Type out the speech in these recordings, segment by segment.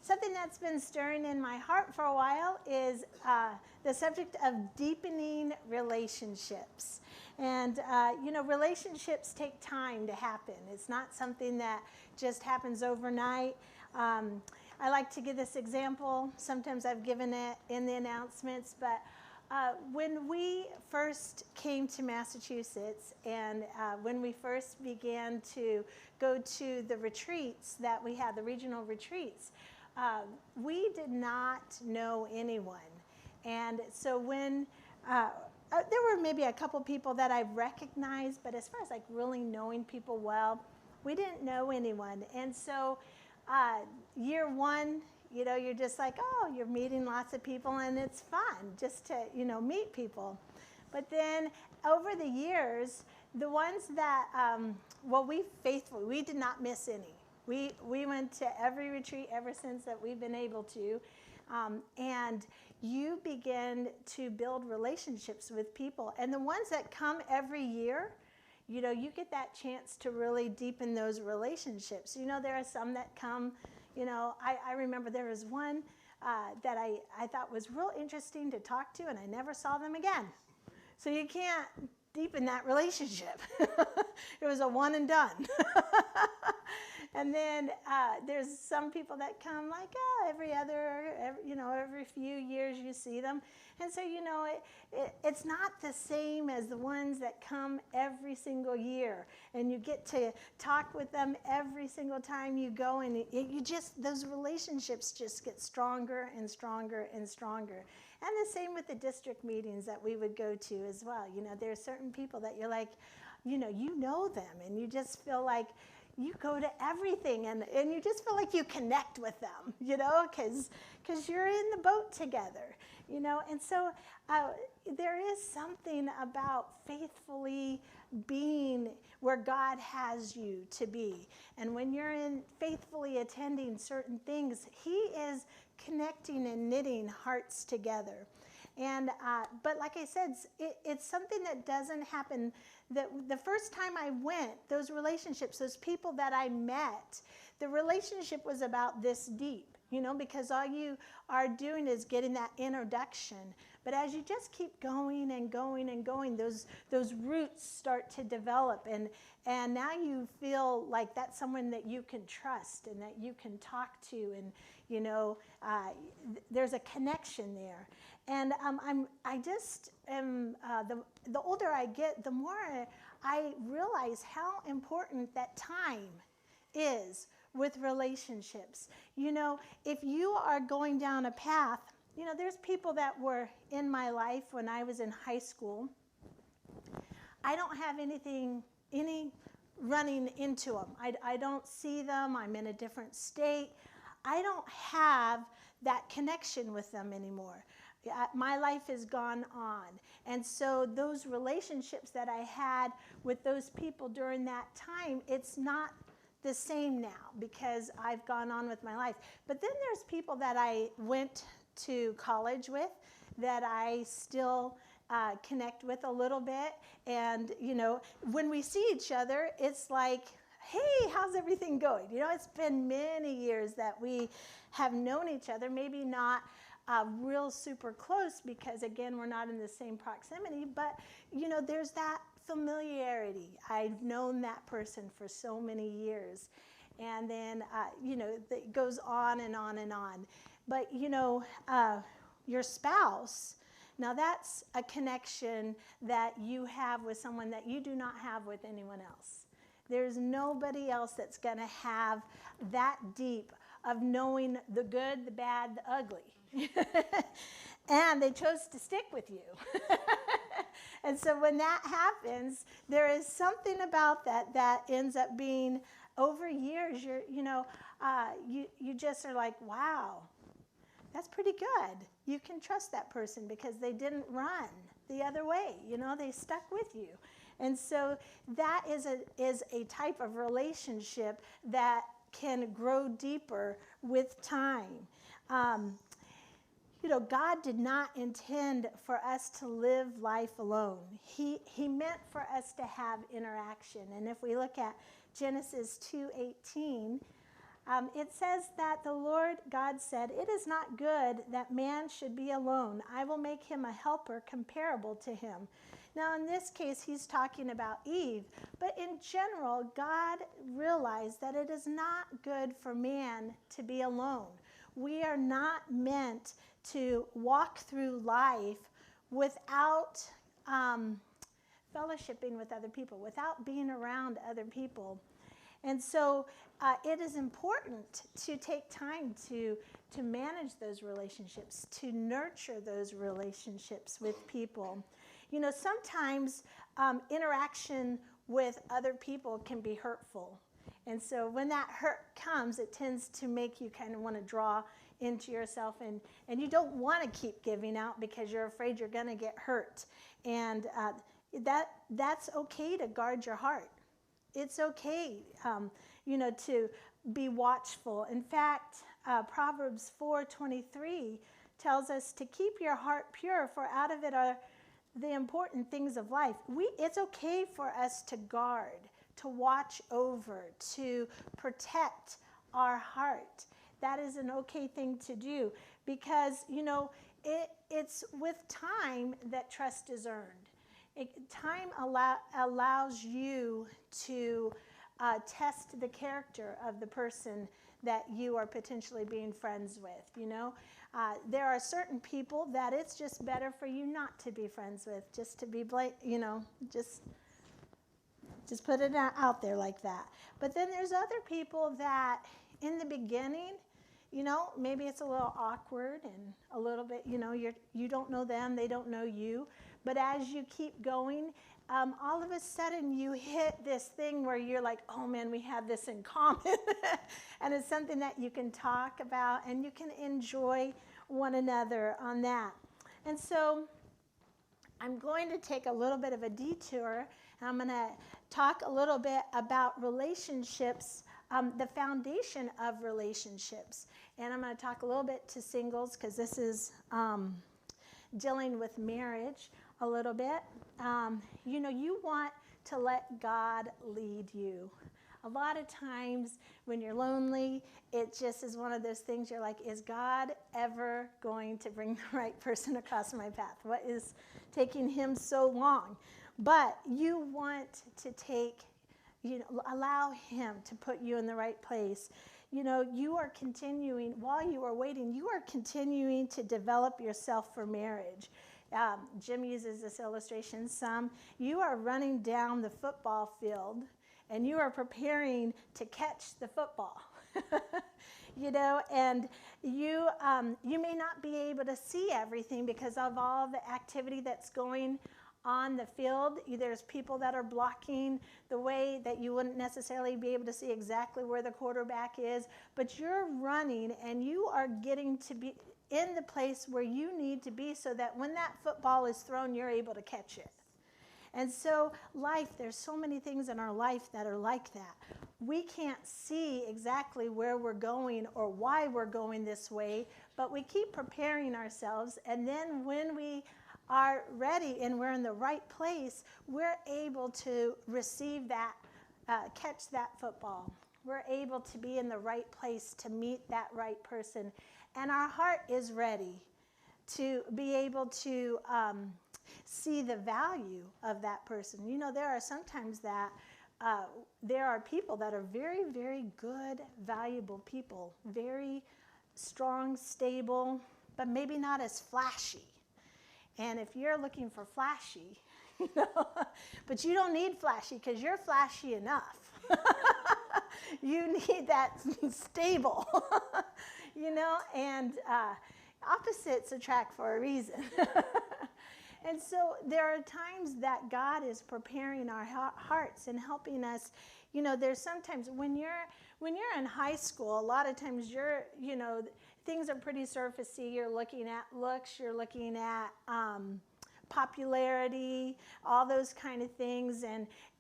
something that's been stirring in my heart for a while is the subject of deepening relationships. And, relationships take time to happen. It's not something that just happens overnight. I like to give this example. Sometimes I've given it in the announcements, but when we first came to Massachusetts and when we first began to go to the retreats that we had, the regional retreats, we did not know anyone. And so when there were maybe a couple people that I recognized, but as far as like really knowing people well, we didn't know anyone. And so year one, you're just like, oh, you're meeting lots of people and it's fun just to, meet people. But then over the years, the ones that, we did not miss any. We went to every retreat ever since that we've been able to. And you begin to build relationships with people. And the ones that come every year, you get that chance to really deepen those relationships. There are some that come, I remember there was one that I thought was real interesting to talk to, and I never saw them again. So you can't deepen that relationship. It was a one and done. And then there's some people that come like every few years you see them. And so, it's not the same as the ones that come every single year. And you get to talk with them every single time you go. And those relationships just get stronger and stronger and stronger. And the same with the district meetings that we would go to as well. There are certain people that you're like, you know them. And you just feel like, you go to everything, and you just feel like you connect with them, because you're in the boat together, And so there is something about faithfully being where God has you to be. And when you're faithfully attending certain things, He is connecting and knitting hearts together. And but like I said, it's something that doesn't happen. The first time I went, those relationships, those people that I met, the relationship was about this deep, because all you are doing is getting that introduction. But as you just keep going and going and going, those roots start to develop, and now you feel like that's someone that you can trust and that you can talk to, and there's a connection there. And the older I get, the more I realize how important that time is with relationships. If you are going down a path, there's people that were in my life when I was in high school. I don't have any running into them. I don't see them. I'm in a different state. I don't have that connection with them anymore. My life has gone on. And so those relationships that I had with those people during that time, it's not the same now because I've gone on with my life. But then there's people that I went to college with that I still connect with a little bit. And, when we see each other, it's like, hey, how's everything going? It's been many years that we have known each other, maybe not real super close because, again, we're not in the same proximity, but, there's that familiarity. I've known that person for so many years. And then, it goes on and on and on. But, your spouse, now that's a connection that you have with someone that you do not have with anyone else. There's nobody else that's going to have that deep of knowing the good, the bad, the ugly. And they chose to stick with you. And so when that happens, there is something about that ends up being over years. You just are like, wow, that's pretty good. You can trust that person because they didn't run the other way. They stuck with you. And so that is a type of relationship that can grow deeper with time. God did not intend for us to live life alone. He meant for us to have interaction. And if we look at Genesis 2:18, It says that the Lord God said, "It is not good that man should be alone. I will make him a helper comparable to him." Now, in this case, he's talking about Eve. But in general, God realized that it is not good for man to be alone. We are not meant to walk through life without fellowshipping with other people, without being around other people. And so it is important to take time to manage those relationships, to nurture those relationships with people. You know, sometimes interaction with other people can be hurtful. And so when that hurt comes, it tends to make you kind of want to draw into yourself, and you don't want to keep giving out because you're afraid you're going to get hurt. And that's okay to guard your heart. It's okay, to be watchful. In fact, Proverbs 4:23 tells us to keep your heart pure, for out of it are the important things of life. It's okay for us to guard, to watch over, to protect our heart. That is an okay thing to do because, it's with time that trust is earned. Time allows you to test the character of the person that you are potentially being friends with, There are certain people that it's just better for you not to be friends with, just to be, just put it out there like that. But then there's other people that in the beginning, maybe it's a little awkward and a little bit, you don't know them, they don't know you. But as you keep going, all of a sudden you hit this thing where you're like, oh man, we have this in common. And it's something that you can talk about and you can enjoy one another on that. And so I'm going to take a little bit of a detour, and I'm going to talk a little bit about relationships, the foundation of relationships. And I'm going to talk a little bit to singles because this is dealing with marriage a little bit. You want to let God lead you. A lot of times when you're lonely, it just is one of those things you're like, is God ever going to bring the right person across my path? What is taking him so long? But you want to allow him to put you in the right place. You are continuing, while you are waiting, you are continuing to develop yourself for marriage. Jim uses this illustration some. You are running down the football field and you are preparing to catch the football. And you may not be able to see everything because of all the activity that's going on the field. There's people that are blocking the way that you wouldn't necessarily be able to see exactly where the quarterback is, but you're running and you are getting to be in the place where you need to be so that when that football is thrown, you're able to catch it. And so there's so many things in our life that are like that. We can't see exactly where we're going or why we're going this way, but we keep preparing ourselves, and then when we are ready and we're in the right place, we're able to receive that, catch that football. We're able to be in the right place to meet that right person. And our heart is ready to be able to see the value of that person. There are sometimes that there are people that are very, very good, valuable people, very strong, stable, but maybe not as flashy. And if you're looking for flashy, but you don't need flashy because you're flashy enough. You need that stable, and opposites attract for a reason. And so there are times that God is preparing our hearts and helping us. There's sometimes when you're in high school, a lot of times things are pretty surfacey. You're looking at looks, you're looking at popularity, all those kind of things,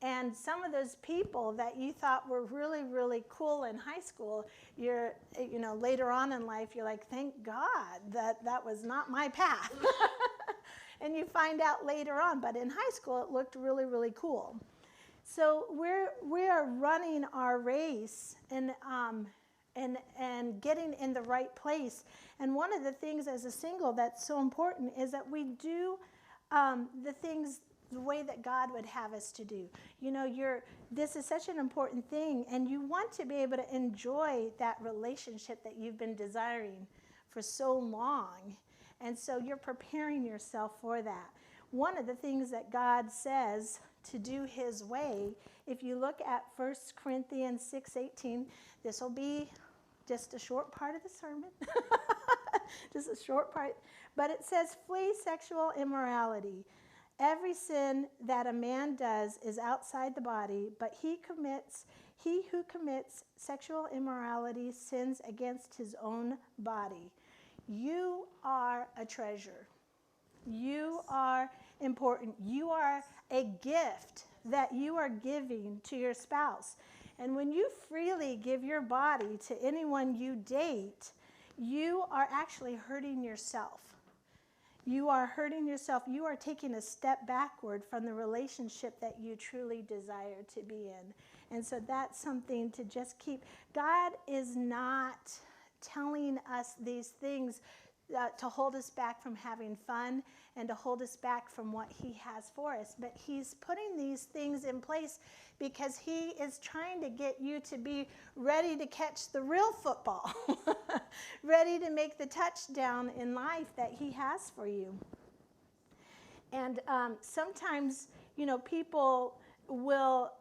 and some of those people that you thought were really, really cool in high school, later on in life, you're like, thank God that was not my path. And you find out later on, but in high school it looked really, really cool. So we are running our race, and and getting in the right place. And one of the things as a single that's so important is that we do the things the way that God would have us to do. You know, this is such an important thing, and you want to be able to enjoy that relationship that you've been desiring for so long. And so you're preparing yourself for that. One of the things that God says to do his way, if you look at 1 Corinthians 6:18, this will be just a short part of the sermon, just a short part, but it says, flee sexual immorality. Every sin that a man does is outside the body, but he who commits sexual immorality sins against his own body. You are a treasure. You are important. You are a gift that you are giving to your spouse. And when you freely give your body to anyone you date, you are actually hurting yourself. You are hurting yourself. You are taking a step backward from the relationship that you truly desire to be in. And so that's something to just keep. God is not telling us these things to hold us back from having fun and to hold us back from what he has for us. But he's putting these things in place because he is trying to get you to be ready to catch the real football, ready to make the touchdown in life that he has for you. And sometimes, you know, people will,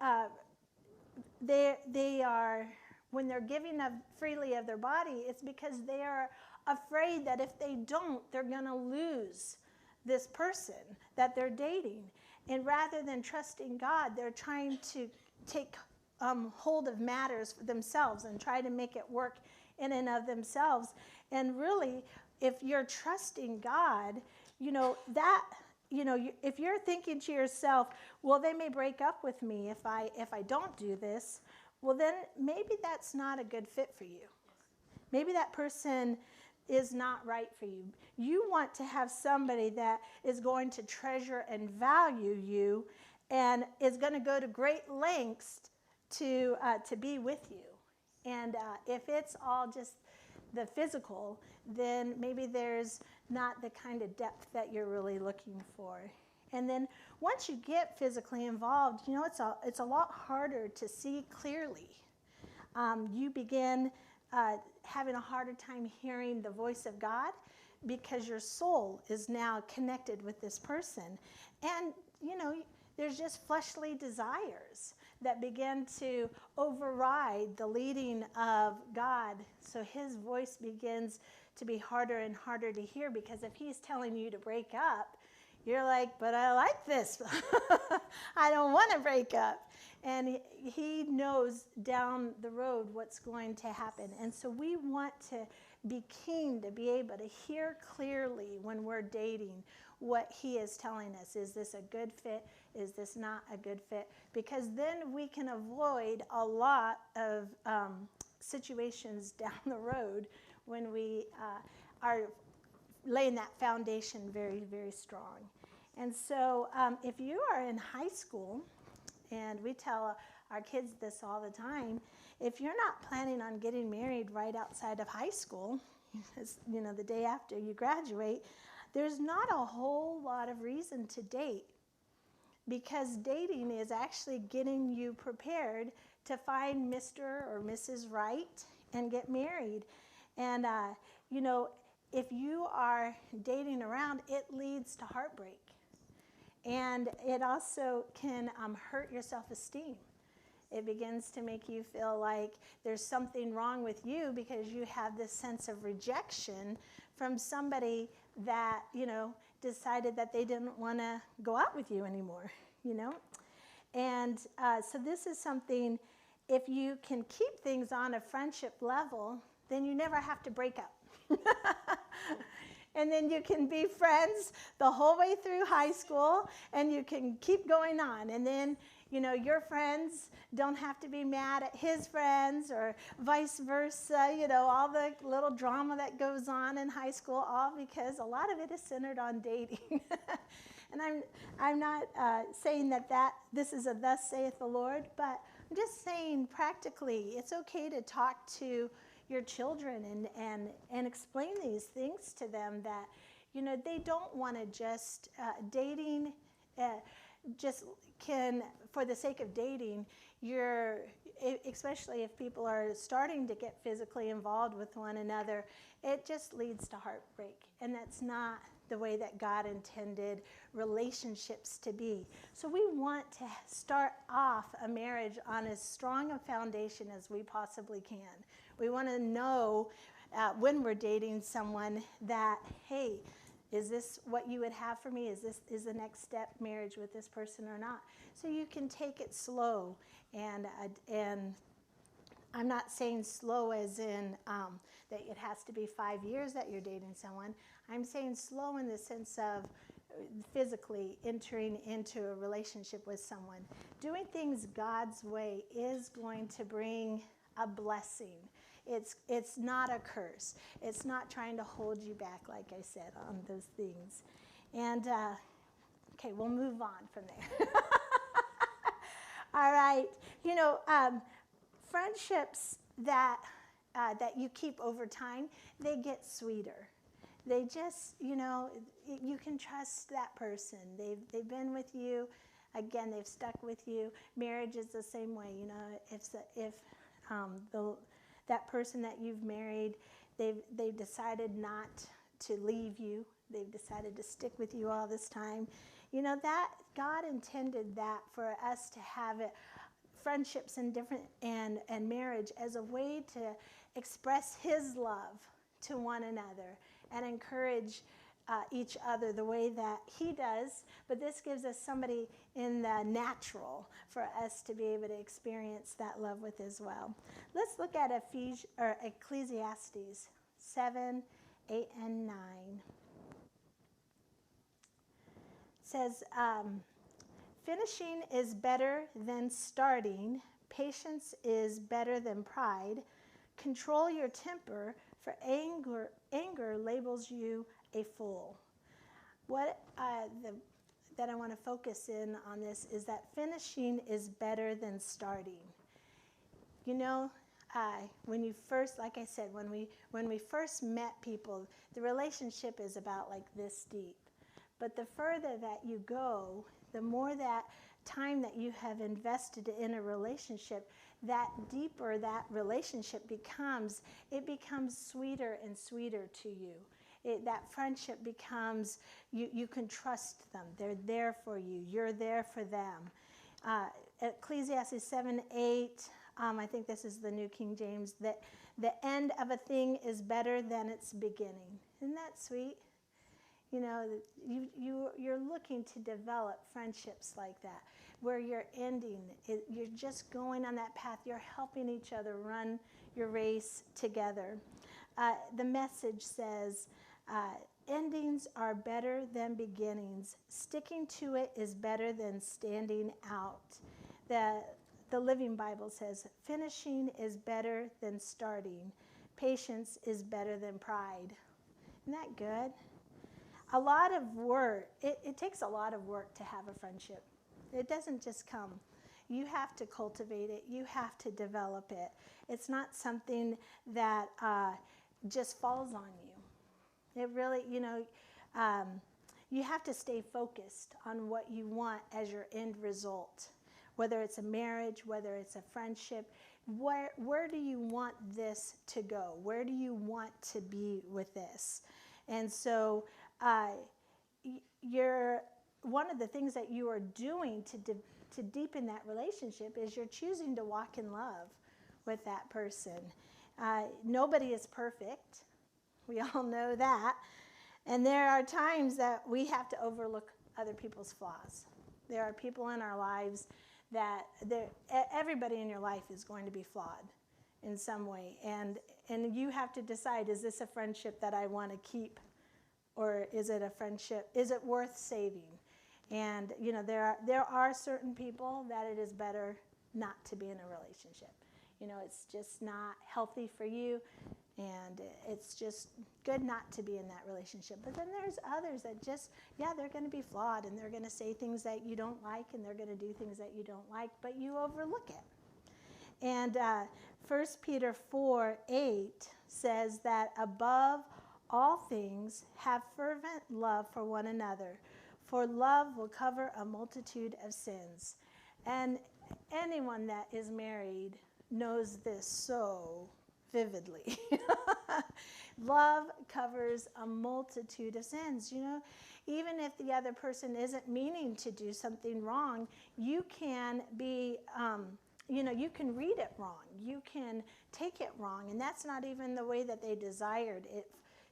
they are, when they're giving up freely of their body, it's because they are afraid that if they don't, they're going to lose this person that they're dating. And rather than trusting God, they're trying to take hold of matters for themselves and try to make it work in and of themselves. And really, if you're trusting God, you know, that, you know, if you're thinking to yourself, well, they may break up with me if I don't do this, well, then maybe that's not a good fit for you. Maybe that person is not right for you. You want to have somebody that is going to treasure and value you and is going to go to great lengths to be with you. And if it's all just the physical, then maybe there's not the kind of depth that you're really looking for. And then once you get physically involved, you know, it's a lot harder to see clearly. You begin having a harder time hearing the voice of God because your soul is now connected with this person. And, you know, there's just fleshly desires that begin to override the leading of God. So his voice begins to be harder and harder to hear, because if he's telling you to break up, you're like, but I like this. I don't want to break up. And he knows down the road what's going to happen. And so we want to be keen to be able to hear clearly when we're dating what he is telling us. Is this a good fit? Is this not a good fit? Because then we can avoid a lot of situations down the road when we are laying that foundation very, very strong. And so if you are in high school, and we tell our kids this all the time, if you're not planning on getting married right outside of high school, you know, the day after you graduate, there's not a whole lot of reason to date, because dating is actually getting you prepared to find Mr. or Mrs. Right and get married. And, you know, if you are dating around, it leads to heartbreak. And it also can hurt your self-esteem. It begins to make you feel like there's something wrong with you because you have this sense of rejection from somebody that, you know, decided that they didn't want to go out with you anymore, you know. And so this is something, if you can keep things on a friendship level, then you never have to break up. And then you can be friends the whole way through high school, and you can keep going on. And then, you know, your friends don't have to be mad at his friends, or vice versa, you know, all the little drama that goes on in high school, all because a lot of it is centered on dating. And I'm not saying that this is a thus saith the Lord, but I'm just saying practically it's okay to talk to your children and explain these things to them that, they don't want to just, dating just can, for the sake of dating, especially if people are starting to get physically involved with one another, it just leads to heartbreak. And that's not the way that God intended relationships to be. So we want to start off a marriage on as strong a foundation as we possibly can. We want to know when we're dating someone that, hey, is this what you would have for me? Is the next step marriage with this person or not? So you can take it slow, and I'm not saying slow as in that it has to be 5 years that you're dating someone. I'm saying slow in the sense of physically entering into a relationship with someone. Doing things God's way is going to bring a blessing. It's not a curse. It's not trying to hold you back, like I said, on those things. And, okay, we'll move on from there. All right. Friendships that you keep over time, they get sweeter. They just, you can trust that person. They've been with you. Again, they've stuck with you. Marriage is the same way. If that person that you've married, they've decided not to leave you. They've decided to stick with you all this time. That God intended that for us to have it, friendships and marriage as a way to express His love to one another and encourage each other the way that He does. But this gives us somebody in the natural for us to be able to experience that love with as well. Let's look at Ecclesiastes 7, 8, and 9. It says, finishing is better than starting. Patience is better than pride. Control your temper, for anger labels you a fool. What that I want to focus in on this is that finishing is better than starting. When you first, like I said, when we first met people, the relationship is about like this deep. But the further that you go, the more that time that you have invested in a relationship, that deeper that relationship becomes, it becomes sweeter and sweeter to you. That friendship becomes, you can trust them. They're there for you. You're there for them. Ecclesiastes 7, 8, I think this is the New King James, that the end of a thing is better than its beginning. Isn't that sweet? You're looking to develop friendships like that, where you're ending, you're just going on that path. You're helping each other run your race together. The Message says, endings are better than beginnings. Sticking to it is better than standing out. The Living Bible says, finishing is better than starting. Patience is better than pride. Isn't that good? A lot of work, it takes a lot of work to have a friendship. It doesn't just come. You have to cultivate it. You have to develop it. It's not something that just falls on you. It really, you have to stay focused on what you want as your end result. Whether it's a marriage, whether it's a friendship, where do you want this to go? Where do you want to be with this? And so one of the things that you are doing to deepen that relationship is you're choosing to walk in love with that person. Nobody is perfect. We all know that. And there are times that we have to overlook other people's flaws. There are people in our lives that everybody in your life is going to be flawed in some way. And you have to decide, is this a friendship that I want to keep? Or is it a friendship? Is it worth saving? And there are certain people that it is better not to be in a relationship. It's just not healthy for you, and it's just good not to be in that relationship. But then there's others that just, they're going to be flawed, and they're going to say things that you don't like, and they're going to do things that you don't like, but you overlook it. And 1 Peter 4:8 says that above all things, have fervent love for one another, for love will cover a multitude of sins. And anyone that is married knows this so vividly. Love covers a multitude of sins. You know, even if the other person isn't meaning to do something wrong, you can be, you can read it wrong. You can take it wrong. And that's not even the way that they desired it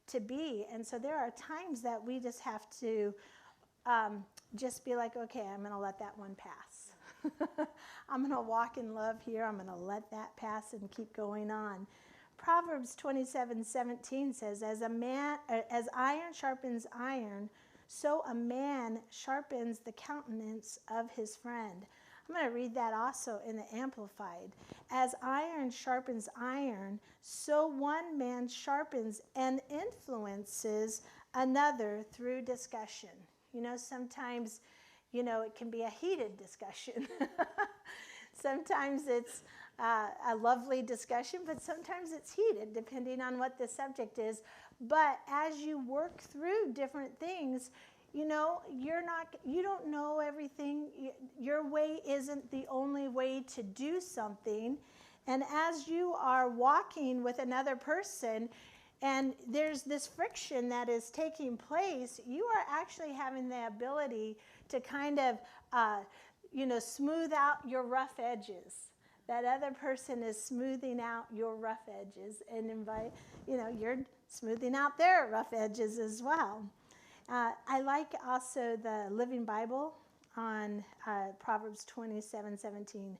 to be. And so there are times that we just have to just be like, okay, I'm going to let that one pass. I'm going to walk in love here. I'm going to let that pass and keep going on. Proverbs 27:17 says, as iron sharpens iron, so a man sharpens the countenance of his friend. I'm going to read that also in the Amplified. As iron sharpens iron, so one man sharpens and influences another through discussion. You know, sometimes, it can be a heated discussion. Sometimes it's a lovely discussion, but sometimes it's heated, depending on what the subject is. But as you work through different things, you don't know everything. Your way isn't the only way to do something. And as you are walking with another person, and there's this friction that is taking place, you are actually having the ability to kind of, smooth out your rough edges. That other person is smoothing out your rough edges, and you're smoothing out their rough edges as well. I like also the Living Bible on Proverbs 27:17.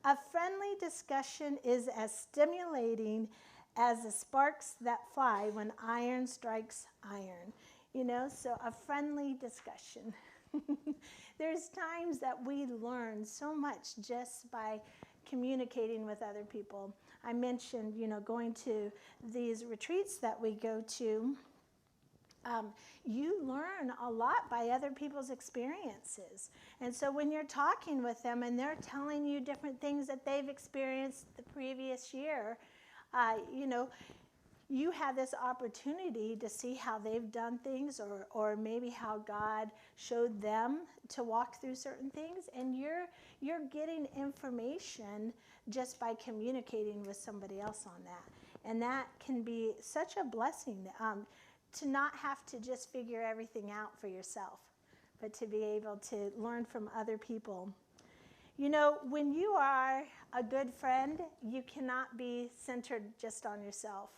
A friendly discussion is as stimulating as the sparks that fly when iron strikes iron. So a friendly discussion. There's times that we learn so much just by communicating with other people. I mentioned, going to these retreats that we go to. You learn a lot by other people's experiences. And so when you're talking with them and they're telling you different things that they've experienced the previous year, you have this opportunity to see how they've done things, or maybe how God showed them to walk through certain things. And you're getting information just by communicating with somebody else on that. And that can be such a blessing. To not have to just figure everything out for yourself, but to be able to learn from other people. When you are a good friend, you cannot be centered just on yourself.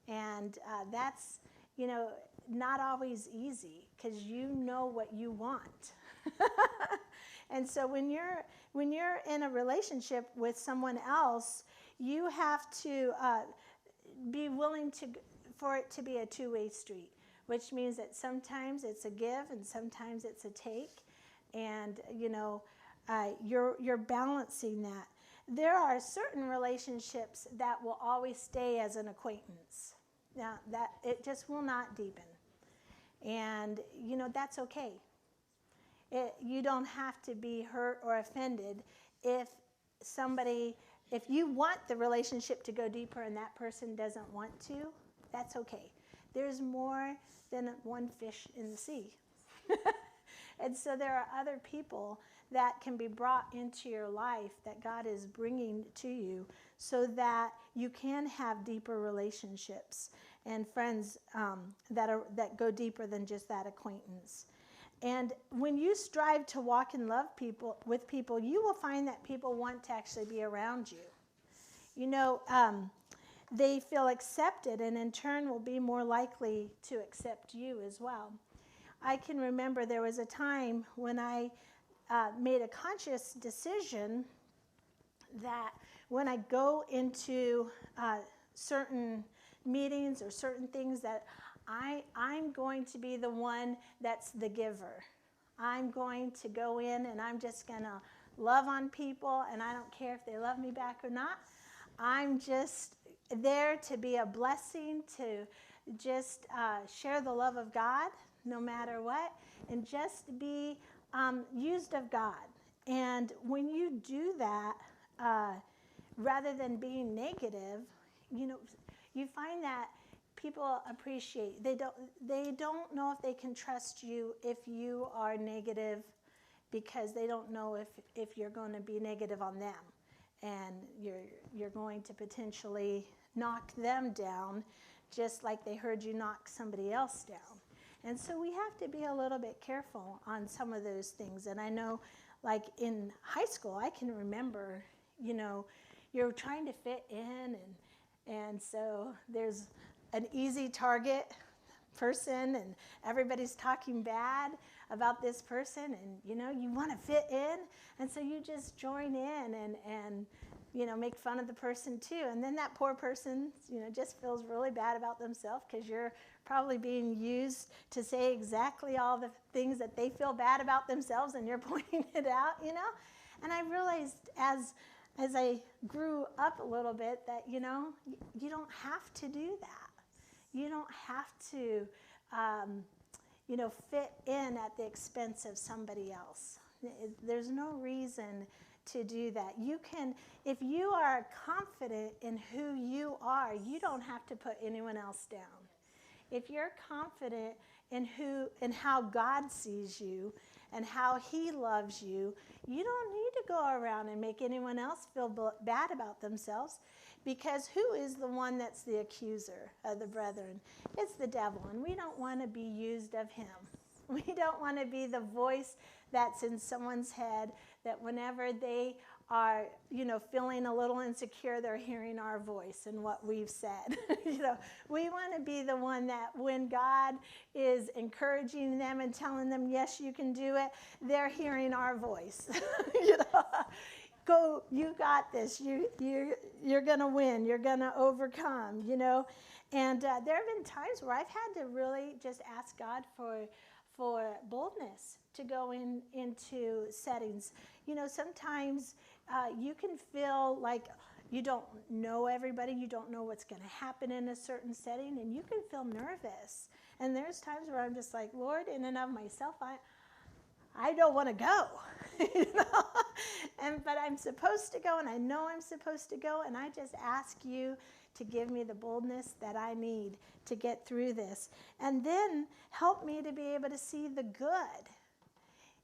And that's, not always easy, because you know what you want. And so when you're in a relationship with someone else, you have to be willing for it to be a two-way street, which means that sometimes it's a give and sometimes it's a take, and you're balancing that. There are certain relationships that will always stay as an acquaintance. Now that it just will not deepen, and that's okay. You don't have to be hurt or offended if you want the relationship to go deeper and that person doesn't want to. That's okay. There's more than one fish in the sea. And so there are other people that can be brought into your life that God is bringing to you, so that you can have deeper relationships and friends that go deeper than just that acquaintance. And when you strive to walk in love with people, you will find that people want to actually be around you. They feel accepted, and in turn will be more likely to accept you as well. I can remember there was a time when I made a conscious decision that when I go into certain meetings or certain things, that I'm going to be the one that's the giver. I'm going to go in and I'm just going to love on people, and I don't care if they love me back or not. I'm just there to be a blessing, to just share the love of God no matter what, and just be used of God. And when you do that, rather than being negative, you find that people appreciate. They don't know if they can trust you if you are negative, because they don't know if you're going to be negative on them, and you're going to potentially knock them down, just like they heard you knock somebody else down. And so we have to be a little bit careful on some of those things. And I know, like in high school, I can remember, you're trying to fit in, and so there's an easy target person, and everybody's talking bad about this person, and you want to fit in, and so you just join in and make fun of the person too, and then that poor person just feels really bad about themselves, because you're probably being used to say exactly all the things that they feel bad about themselves, and you're pointing it out. And I realized as I grew up a little bit that you don't have to do that. You don't have to fit in at the expense of somebody else. There's no reason to do that. You can, if you are confident in who you are, you don't have to put anyone else down. If you're confident in how God sees you and how He loves you, you don't need to go around and make anyone else feel bad about themselves, because who is the one that's the accuser of the brethren? It's the devil, and we don't want to be used of him. We don't want to be the voice that's in someone's head, that whenever they are, feeling a little insecure, they're hearing our voice and what we've said. We want to be the one that when God is encouraging them and telling them, yes, you can do it, they're hearing our voice. Go, you got this. You're going to win. You're going to overcome, And there have been times where I've had to really just ask God for boldness to go into settings. Sometimes you can feel like you don't know everybody. You don't know what's going to happen in a certain setting, and you can feel nervous. And there's times where I'm just like, Lord, in and of myself, I don't want to go, but I'm supposed to go, and I know I'm supposed to go, and I just ask you to give me the boldness that I need to get through this. And then help me to be able to see the good.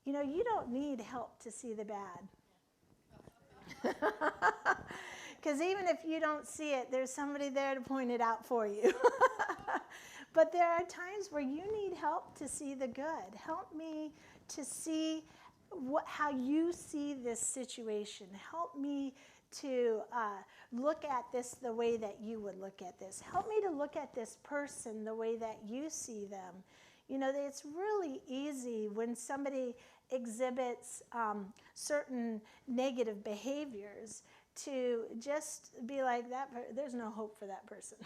You don't need help to see the bad. Because even if you don't see it, there's somebody there to point it out for you. But there are times where you need help to see the good. Help me to see how you see this situation. Help me to look at this the way that you would look at this. Help me to look at this person the way that you see them. It's really easy when somebody exhibits certain negative behaviors to just be like, there's no hope for that person.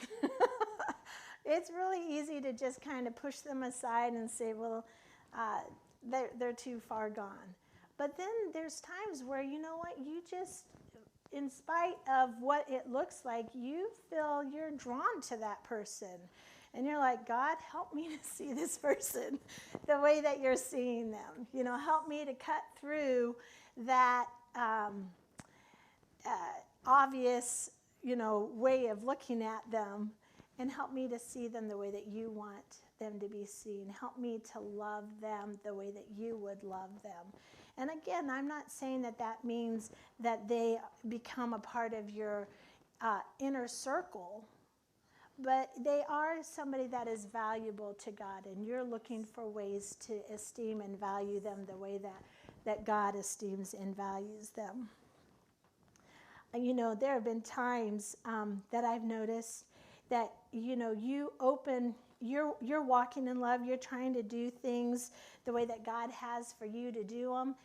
It's really easy to just kind of push them aside and say, well, they're too far gone. But then there's times where, you just, in spite of what it looks like, you feel you're drawn to that person. And you're like, God, help me to see this person the way that you're seeing them. Help me to cut through that obvious, way of looking at them, and help me to see them the way that you want them to be seen. Help me to love them the way that you would love them. And again, I'm not saying that means that they become a part of your inner circle, but they are somebody that is valuable to God, and you're looking for ways to esteem and value them the way that God esteems and values them. There have been times that I've noticed that, you're walking in love, you're trying to do things the way that God has for you to do them,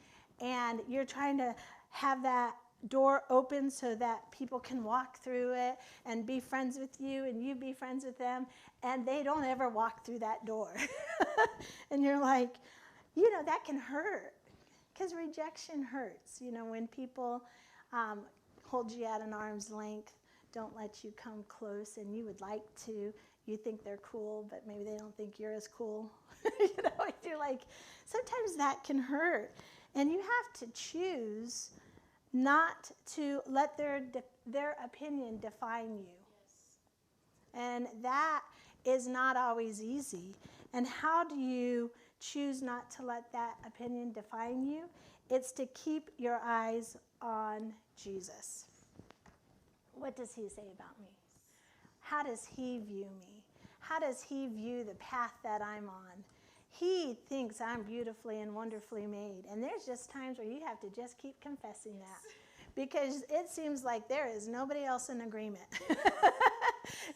and you're trying to have that door open so that people can walk through it and be friends with you, and you be friends with them, and they don't ever walk through that door. And you're like, that can hurt, because rejection hurts. When people hold you at an arm's length, don't let you come close, and you would like to. You think they're cool, but maybe they don't think you're as cool. You're like, sometimes that can hurt. And you have to choose not to let their opinion define you. And that is not always easy. And how do you choose not to let that opinion define you? It's to keep your eyes on Jesus. What does he say about me? How does he view me? How does he view the path that I'm on? He thinks I'm beautifully and wonderfully made. And there's just times where you have to just keep confessing that, because it seems like there is nobody else in agreement.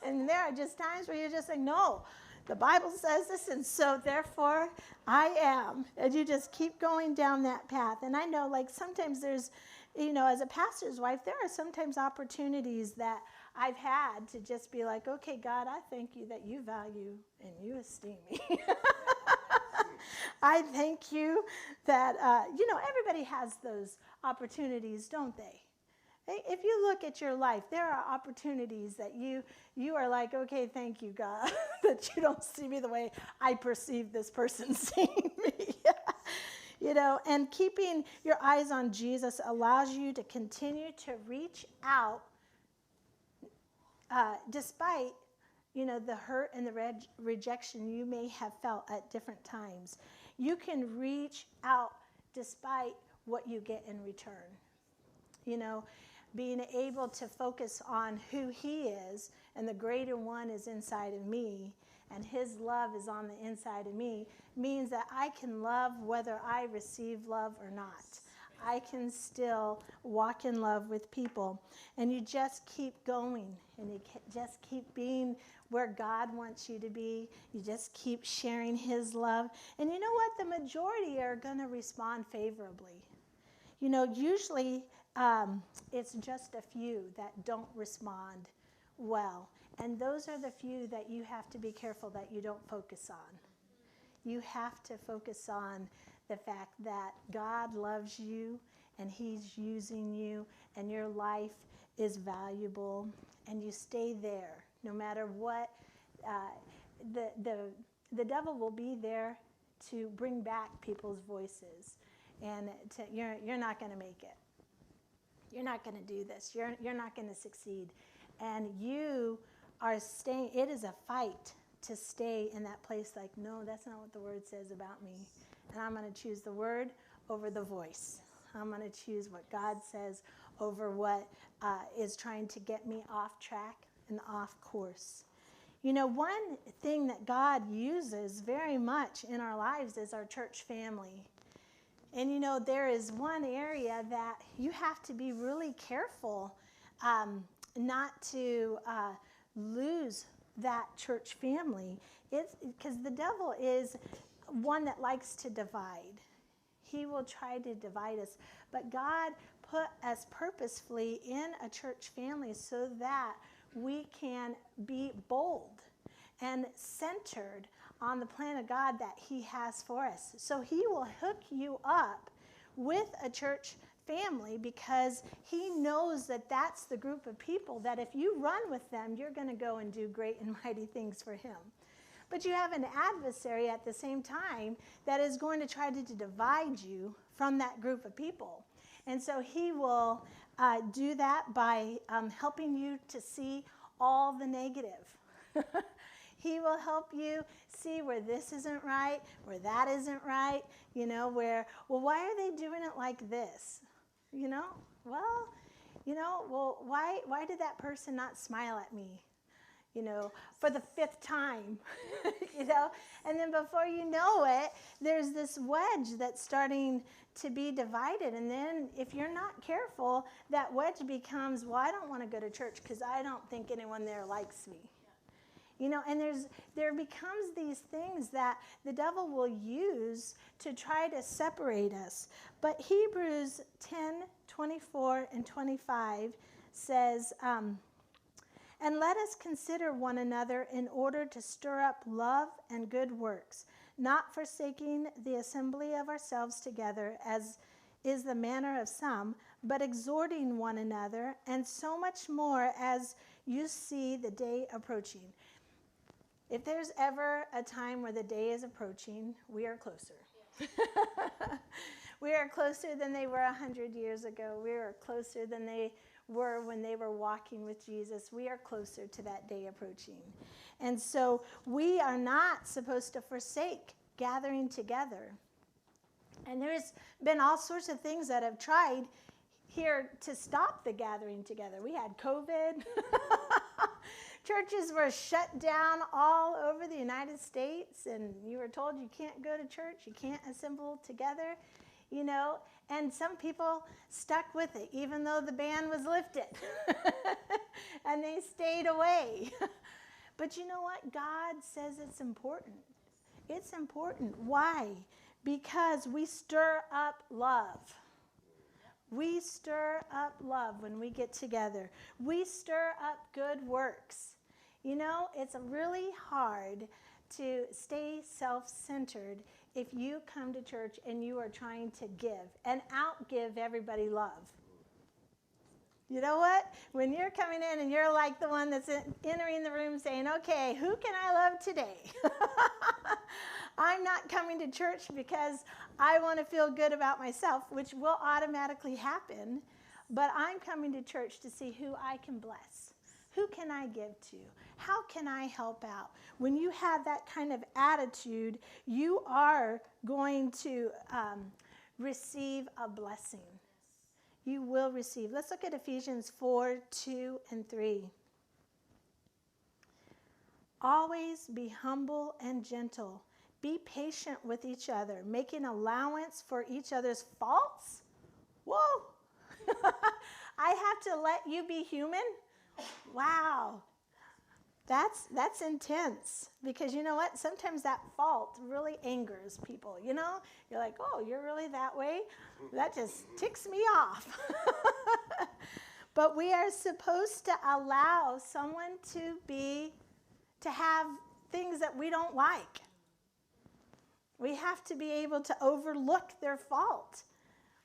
And there are just times where you're just like, no, the Bible says this, and so therefore I am. And you just keep going down that path. And I know, like, sometimes there's, as a pastor's wife, there are sometimes opportunities that I've had to just be like, okay, God, I thank you that you value and you esteem me. I thank you that, everybody has those opportunities, don't they? If you look at your life, there are opportunities that you are like, okay, thank you, God, that you don't see me the way I perceive this person seeing me. And keeping your eyes on Jesus allows you to continue to reach out despite, the hurt and the rejection you may have felt at different times. You can reach out despite what you get in return. Being able to focus on who he is, and the greater one is inside of me, and his love is on the inside of me, means that I can love whether I receive love or not. I can still walk in love with people. And you just keep going, and you just keep being where God wants you to be. You just keep sharing his love. And you know what? The majority are going to respond favorably. Usually it's just a few that don't respond well. And those are the few that you have to be careful that you don't focus on. You have to focus on the fact that God loves you and he's using you and your life is valuable, and you stay there no matter what. The devil will be there to bring back people's voices, and you're not going to make it. You're not going to do this. You're not going to succeed. And you are staying. It is a fight to stay in that place like, no, that's not what the word says about me. And I'm going to choose the word over the voice. I'm going to choose what God says over what is trying to get me off track and off course. One thing that God uses very much in our lives is our church family. And there is one area that you have to be really careful not to lose that church family. It's because the devil is one that likes to divide. He will try to divide us. But God put us purposefully in a church family so that we can be bold and centered on the plan of God that he has for us. So he will hook you up with a church family because he knows that that's the group of people that if you run with them, you're going to go and do great and mighty things for him. But you have an adversary at the same time that is going to try to divide you from that group of people. And so he will do that by helping you to see all the negative. He will help you see where this isn't right, where that isn't right, why are they doing it like this? Why did that person not smile at me, for the 5th time, And then before you know it, there's this wedge that's starting to be divided. And then if you're not careful, that wedge becomes, I don't want to go to church because I don't think anyone there likes me. And there becomes these things that the devil will use to try to separate us. But Hebrews 10:24 and 25 says, and let us consider one another in order to stir up love and good works, not forsaking the assembly of ourselves together, as is the manner of some, but exhorting one another, and so much more as you see the day approaching. If there's ever a time where the day is approaching, we are closer. Yeah. We are closer than they were 100 years ago. We are closer than they were when they were walking with Jesus. We are closer to that day approaching. And so we are not supposed to forsake gathering together. And there's been all sorts of things that have tried here to stop the gathering together. We had COVID. Churches were shut down all over the United States, and you were told you can't go to church, you can't assemble together, and some people stuck with it, even though the ban was lifted, and they stayed away. But you know what? God says it's important. It's important. Why? Because we stir up love. We stir up love when we get together. We stir up good works. It's really hard to stay self-centered if you come to church and you are trying to give and outgive everybody love. You know what? When you're coming in and you're like the one that's entering the room saying, okay, who can I love today? I'm not coming to church because I want to feel good about myself, which will automatically happen, but I'm coming to church to see who I can bless. Who can I give to? How can I help out? When you have that kind of attitude, you are going to receive a blessing. You will receive. Let's look at Ephesians 4:2-3. Always be humble and gentle. Be patient with each other, making allowance for each other's faults. Whoa! I have to let you be human? Wow. That's intense, because you know what? Sometimes that fault really angers people, You're like, oh, you're really that way? That just ticks me off. But we are supposed to allow someone to have things that we don't like. We have to be able to overlook their fault.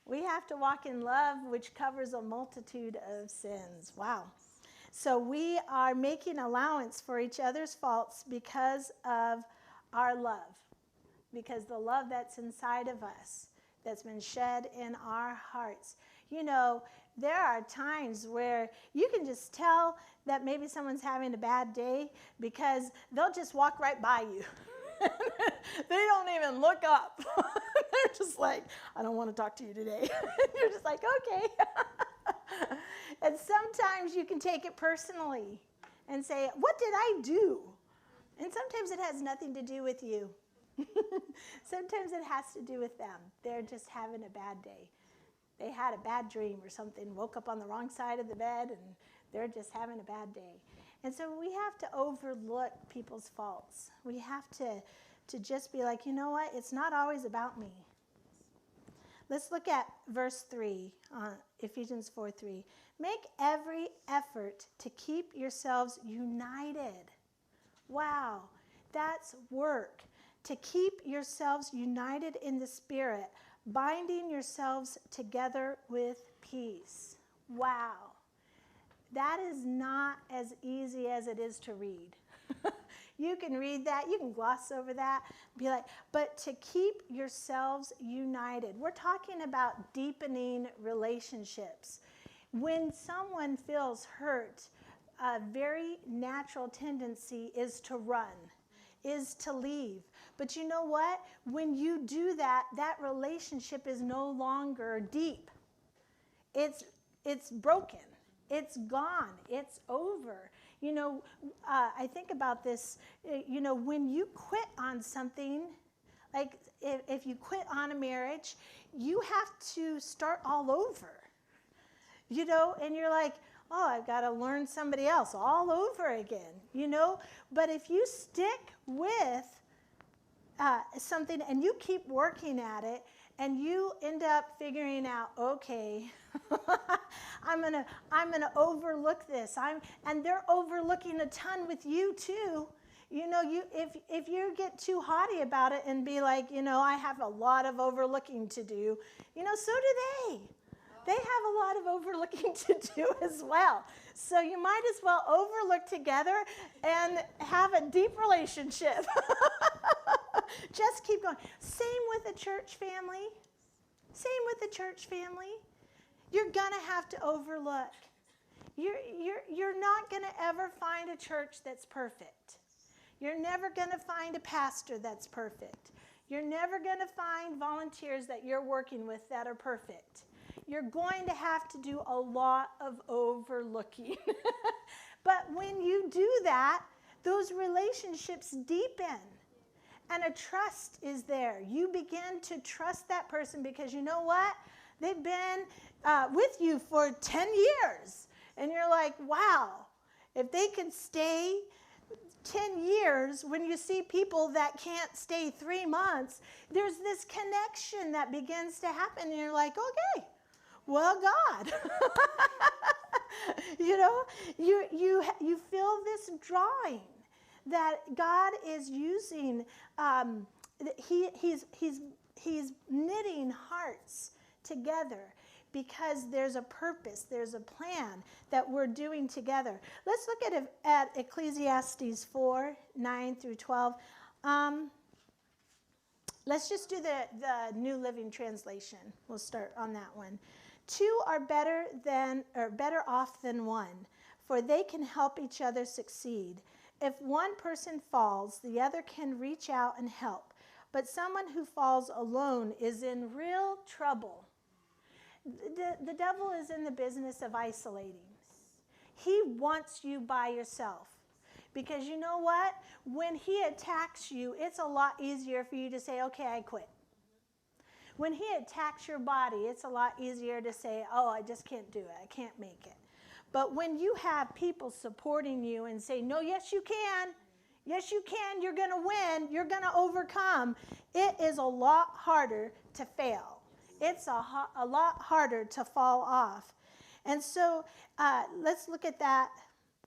We have to walk in love, which covers a multitude of sins. Wow. So we are making allowance for each other's faults because of our love, because the love that's inside of us, that's been shed in our hearts. There are times where you can just tell that maybe someone's having a bad day because they'll just walk right by you. They don't even look up. They're just like, I don't want to talk to you today. You're just like, okay. And sometimes you can take it personally and say, what did I do? And sometimes it has nothing to do with you. Sometimes it has to do with them. They're just having a bad day. They had a bad dream or something, woke up on the wrong side of the bed, and they're just having a bad day. And so we have to overlook people's faults. We have to just be like, you know what? It's not always about me. Let's look at verse 3, Ephesians 4:3. Make every effort to keep yourselves united. Wow, that's work. To keep yourselves united in the Spirit, binding yourselves together with peace. Wow. That is not as easy as it is to read. You can read that, you can gloss over that, be like, but to keep yourselves united. We're talking about deepening relationships. When someone feels hurt, a very natural tendency is to run, is to leave. But you know what? When you do that, that relationship is no longer deep. It's broken. It's gone. It's over. I think about this, when you quit on something, like if you quit on a marriage, you have to start all over, and you're like, oh, I've got to learn somebody else all over again, But if you stick with something and you keep working at it, and you end up figuring out, okay, I'm gonna overlook this. And they're overlooking a ton with you too. If you get too haughty about it and be like, I have a lot of overlooking to do, so do they. They have a lot of overlooking to do as well. So you might as well overlook together and have a deep relationship. Just keep going. Same with the church family. Same with the church family. You're going to have to overlook. You're not going to ever find a church that's perfect. You're never going to find a pastor that's perfect. You're never going to find volunteers that you're working with that are perfect. You're going to have to do a lot of overlooking. But when you do that, those relationships deepen. And a trust is there. You begin to trust that person because you know what? They've been with you for 10 years. And you're like, wow, if they can stay 10 years, when you see people that can't stay 3 months, there's this connection that begins to happen. And you're like, okay, well, God. You know, you feel this drawing that God is using. He's knitting hearts together because there's a purpose, there's a plan that we're doing together. Let's look at Ecclesiastes 4, 9 through 12. Let's just do the New Living Translation. We'll start on that one. Two are better off than one, for they can help each other succeed. If one person falls, the other can reach out and help. But someone who falls alone is in real trouble. The devil is in the business of isolating. He wants you by yourself. Because you know what? When he attacks you, it's a lot easier for you to say, okay, I quit. When he attacks your body, it's a lot easier to say, oh, I just can't do it. I can't make it. But when you have people supporting you and say, no, yes, you can. Yes, you can. You're going to win. You're going to overcome. It is a lot harder to fail. It's a lot harder to fall off. And so let's look at that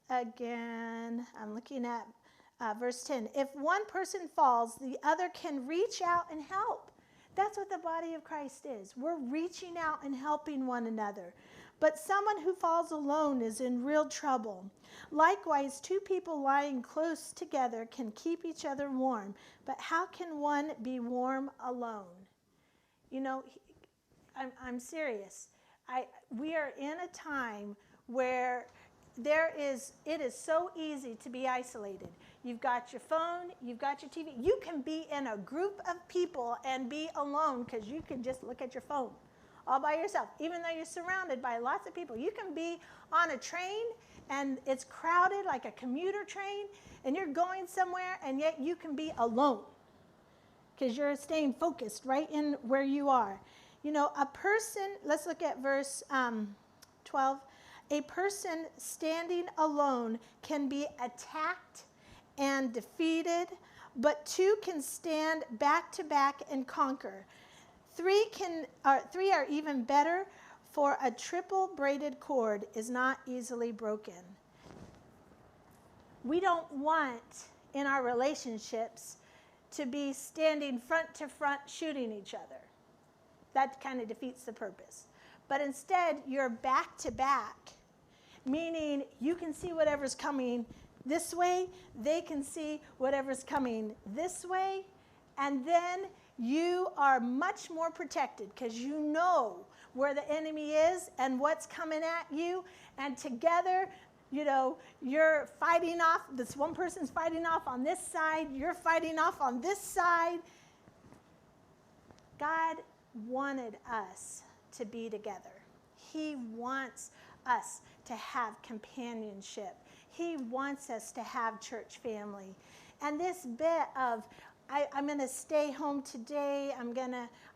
again. I'm looking at verse 10. If one person falls, the other can reach out and help. That's what the body of Christ is. We're reaching out and helping one another. But someone who falls alone is in real trouble. Likewise, two people lying close together can keep each other warm. But how can one be warm alone? You know, I'm serious. We are in a time where it is so easy to be isolated. You've got your phone, you've got your TV. You can be in a group of people and be alone because you can just look at your phone all by yourself. Even though you're surrounded by lots of people, you can be on a train and it's crowded like a commuter train and you're going somewhere and yet you can be alone because you're staying focused right in where you are. You know, a person, let's look at verse 12. A person standing alone can be attacked and defeated, but two can stand back to back and conquer. Three are even better, for a triple braided cord is not easily broken. We don't want in our relationships to be standing front to front shooting each other. That kind of defeats the purpose. But instead, you're back to back, meaning you can see whatever's coming this way, they can see whatever's coming this way, and then you are much more protected because you know where the enemy is and what's coming at you, and together, you know, you're fighting off, this one person's fighting off on this side, you're fighting off on this side. God wanted us to be together. He wants us to have companionship. He wants us to have church family. And this bit of, I'm going to stay home today,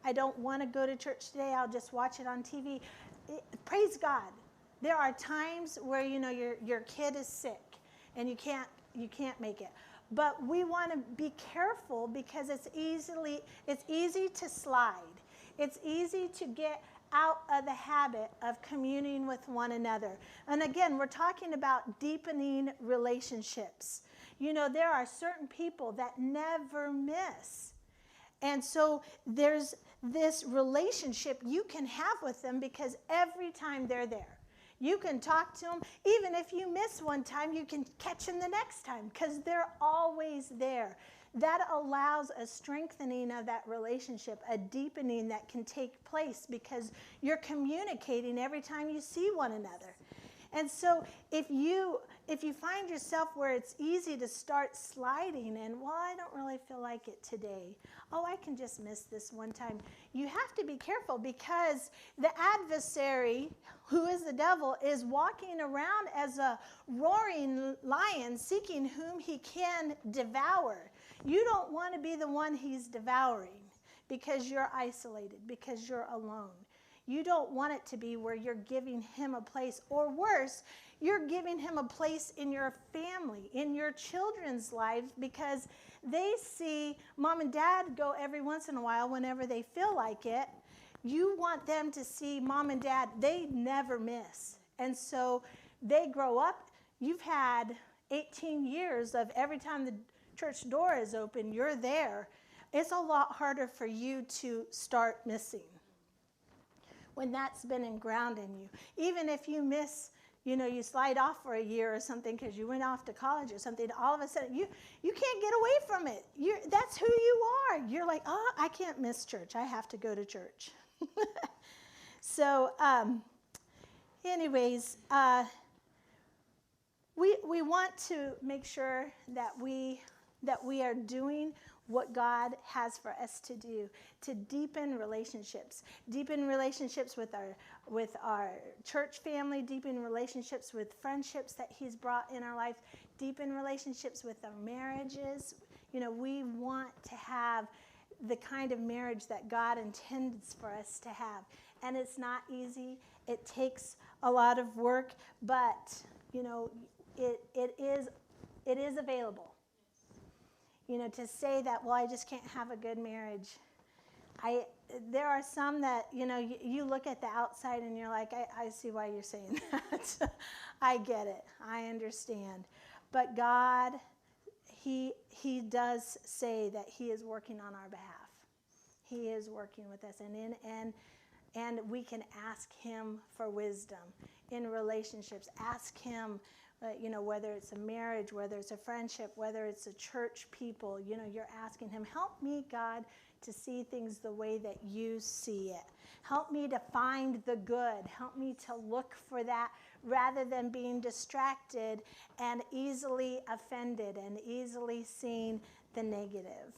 I don't want to go to church today, I'll just watch it on TV. Praise God. There are times where, you know, your kid is sick and you can't make it. But we want to be careful because it's easy to slide. It's easy to get out of the habit of communing with one another. And again, we're talking about deepening relationships. You know, there are certain people that never miss. And so there's this relationship you can have with them because every time they're there. You can talk to them. Even if you miss one time, you can catch them the next time because they're always there. That allows a strengthening of that relationship, a deepening that can take place because you're communicating every time you see one another. And so if you find yourself where it's easy to start sliding and, well, I don't really feel like it today. Oh, I can just miss this one time. You have to be careful, because the adversary, who is the devil, is walking around as a roaring lion seeking whom he can devour. You don't want to be the one he's devouring because you're isolated, because you're alone. You don't want it to be where you're giving him a place, or worse, you're giving him a place in your family, in your children's lives, because they see mom and dad go every once in a while whenever they feel like it. You want them to see mom and dad, they never miss. And so they grow up. You've had 18 years of every time the church door is open, you're there. It's a lot harder for you to start missing when that's been ingrained in you. Even if you miss, you slide off for a year or something because you went off to college or something, all of a sudden you can't get away from it. That's who you are. You're like, oh, I can't miss church. I have to go to church. So anyways, we want to make sure that we are doing what God has for us to do, to deepen relationships with our church family, deepen relationships with friendships that he's brought in our life, deepen relationships with our marriages. We want to have the kind of marriage that God intends for us to have. And it's not easy. It takes a lot of work, but it is available. To say that, well, I just can't have a good marriage. There are some that, you look at the outside and you're like, I see why you're saying that. I get it. I understand. But God, he does say that he is working on our behalf. He is working with us. And we can ask him for wisdom in relationships. Ask him, whether it's a marriage, whether it's a friendship, whether it's a church people, you're asking him, help me, God, to see things the way that you see it. Help me to find the good. Help me to look for that rather than being distracted and easily offended and easily seeing the negative.